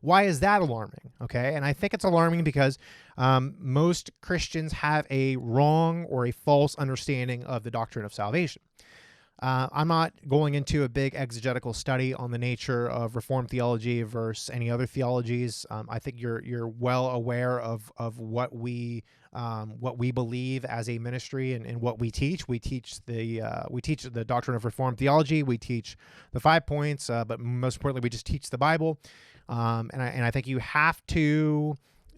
Why is that alarming? Okay, and I think it's alarming because most Christians have a wrong or a false understanding of the doctrine of salvation. I'm not going into a big exegetical study on the nature of Reformed theology versus any other theologies. I think you're well aware of what we believe as a ministry and what we teach. We teach the doctrine of Reformed theology. We teach the 5 points, but most importantly, we just teach the Bible. And I think you have to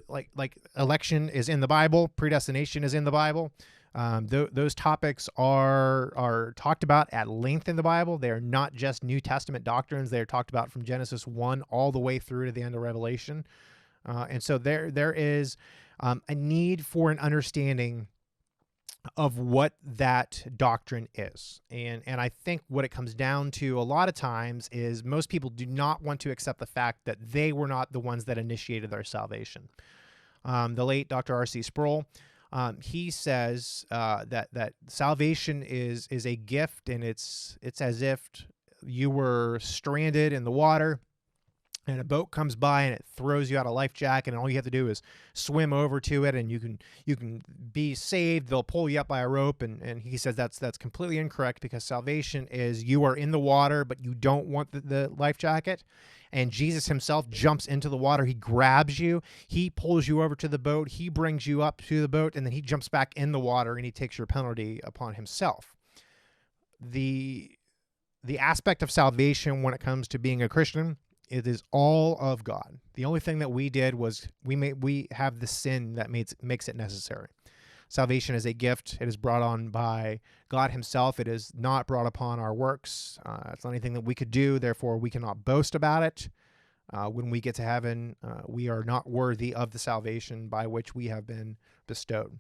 like election is in the Bible, predestination is in the Bible. Those topics are talked about at length in the Bible. They're not just New Testament doctrines. They're talked about from Genesis 1 all the way through to the end of Revelation. And so there is a need for an understanding of what that doctrine is. And I think what it comes down to a lot of times is most people do not want to accept the fact that they were not the ones that initiated their salvation. The late Dr. R.C. Sproul, he says that salvation is a gift, and it's as if you were stranded in the water and a boat comes by and it throws you out a life jacket, and all you have to do is swim over to it, and you can be saved. They'll pull you up by a rope, and he says that's completely incorrect, because salvation is you are in the water, but you don't want the life jacket. And Jesus himself jumps into the water. He grabs you. He pulls you over to the boat. He brings you up to the boat, and then he jumps back in the water, and he takes your penalty upon himself. The aspect of salvation when it comes to being a Christian, it is all of God. The only thing that we did was we have the sin that makes it necessary. Salvation is a gift. It is brought on by God himself. It is not brought upon our works. It's not anything that we could do. Therefore, we cannot boast about it. When we get to heaven, we are not worthy of the salvation by which we have been bestowed.